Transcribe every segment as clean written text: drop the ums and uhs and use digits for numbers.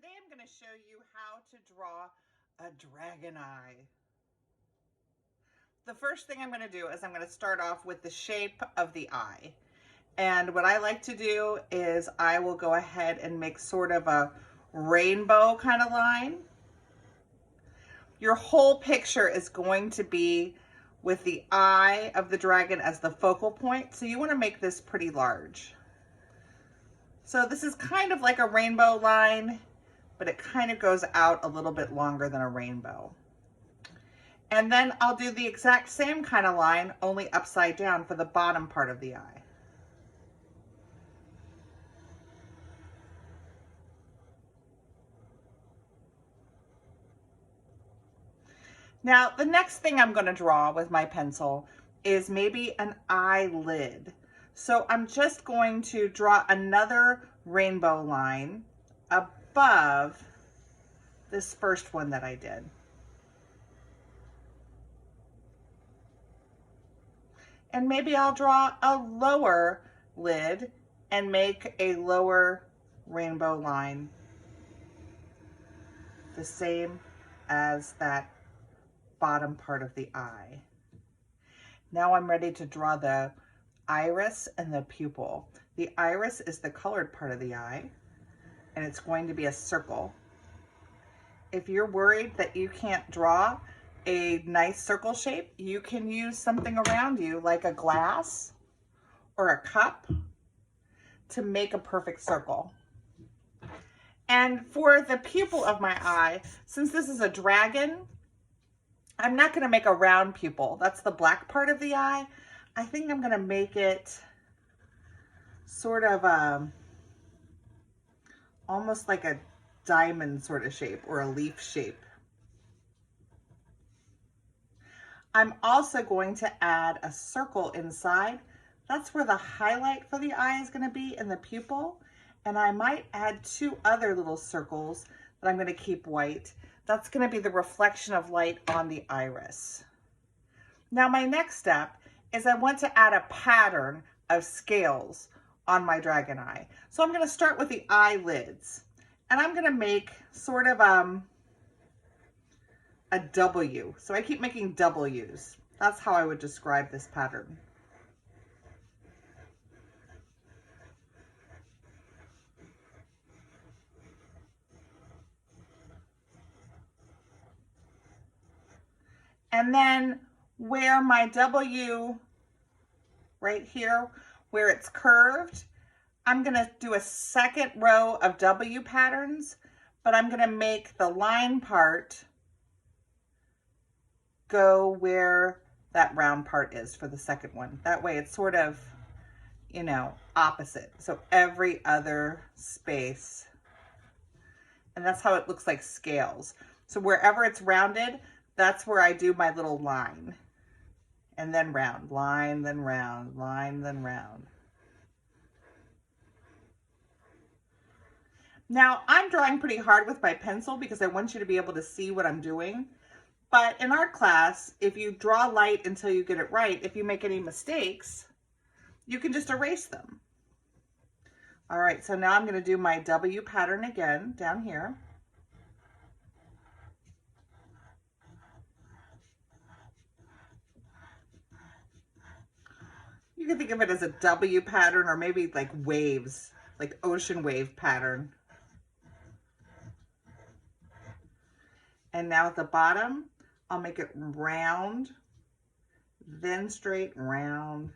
Today I'm going to show you how to draw a dragon eye. The first thing I'm going to do is I'm going to start off with the shape of the eye. And what I like to do is I will go ahead and make sort of a rainbow kind of line. Your whole picture is going to be with the eye of the dragon as the focal point. So you want to make this pretty large. So this is kind of like a rainbow line, but it kind of goes out a little bit longer than a rainbow. And then I'll do the exact same kind of line, only upside down for the bottom part of the eye. Now, the next thing I'm going to draw with my pencil is maybe an eyelid. So I'm just going to draw another rainbow line above this first one that I did. And maybe I'll draw a lower lid and make a lower rainbow line, the same as that bottom part of the eye. Now I'm ready to draw the iris and the pupil. The iris is the colored part of the eye, and it's going to be a circle. If you're worried that you can't draw a nice circle shape, you can use something around you like a glass or a cup to make a perfect circle. And for the pupil of my eye, since this is a dragon, I'm not going to make a round pupil. That's the black part of the eye. I think I'm going to make it sort of almost like a diamond sort of shape or a leaf shape. I'm also going to add a circle inside. That's where the highlight for the eye is going to be in the pupil. And I might add two other little circles that I'm going to keep white. That's going to be the reflection of light on the iris. Now my next step is I want to add a pattern of scales on my dragon eye. So I'm going to start with the eyelids, and I'm going to make sort of a W. So I keep making W's. That's how I would describe this pattern. And then where my W right here, where it's curved, I'm going to do a second row of W patterns, but I'm going to make the line part go where that round part is for the second one. That way it's sort of, you know, opposite. So every other space. And that's how it looks like scales. So wherever it's rounded, that's where I do my little line. And then round, line, then round, line, then round. Now I'm drawing pretty hard with my pencil because I want you to be able to see what I'm doing. But in art class, if you draw light until you get it right, if you make any mistakes, you can just erase them. All right, so now I'm going to do my W pattern again down here. You can think of it as a W pattern or maybe like waves, like ocean wave pattern. And now at the bottom, I'll make it round, then straight, round.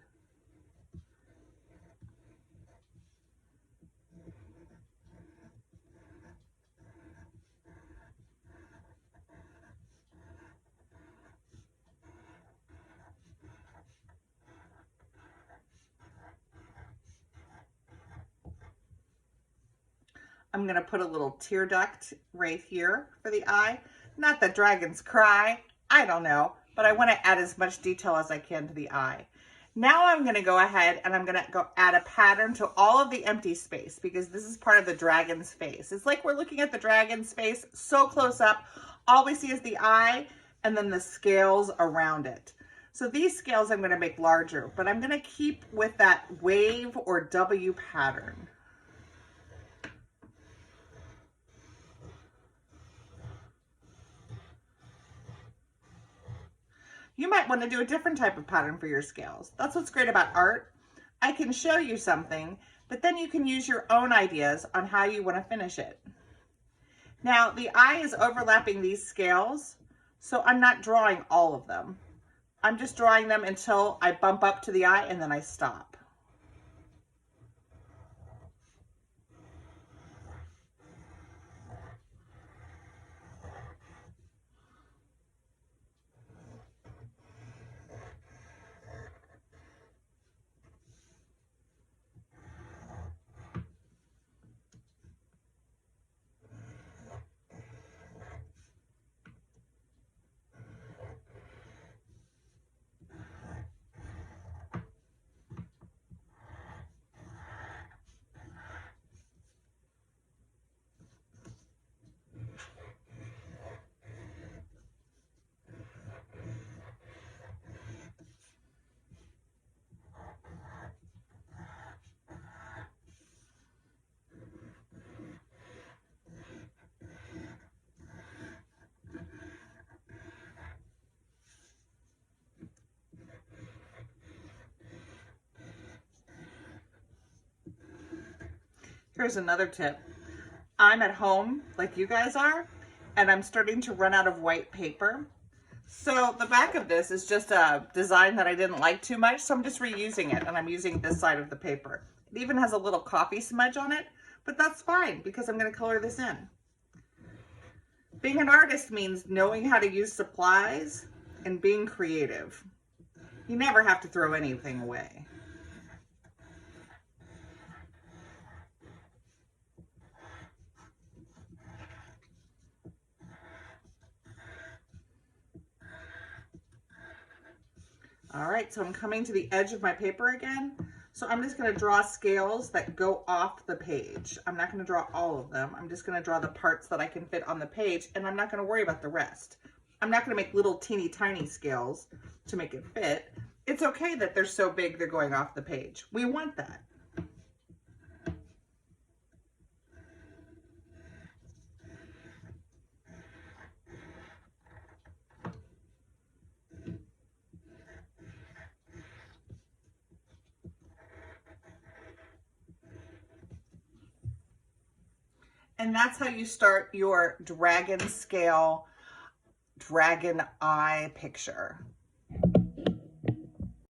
I'm going to put a little tear duct right here for the eye. Not that dragons cry, I don't know, but I want to add as much detail as I can to the eye. Now I'm going to go ahead and I'm going to go add a pattern to all of the empty space because this is part of the dragon's face. It's like we're looking at the dragon's face so close up. All we see is the eye and then the scales around it. So these scales I'm going to make larger, but I'm going to keep with that wave or W pattern. You might want to do a different type of pattern for your scales. That's what's great about art. I can show you something, but then you can use your own ideas on how you want to finish it. Now the eye is overlapping these scales, so I'm not drawing all of them. I'm just drawing them until I bump up to the eye and then I stop. Here's another tip. I'm at home like you guys are, and I'm starting to run out of white paper. So the back of this is just a design that I didn't like too much, so I'm just reusing it, and I'm using this side of the paper. It even has a little coffee smudge on it, but that's fine because I'm going to color this in. Being an artist means knowing how to use supplies and being creative. You never have to throw anything away. All right, so I'm coming to the edge of my paper again. So I'm just going to draw scales that go off the page. I'm not going to draw all of them. I'm just going to draw the parts that I can fit on the page, and I'm not going to worry about the rest. I'm not going to make little teeny tiny scales to make it fit. It's okay that they're so big they're going off the page. We want that. And that's how you start your dragon scale, dragon eye picture.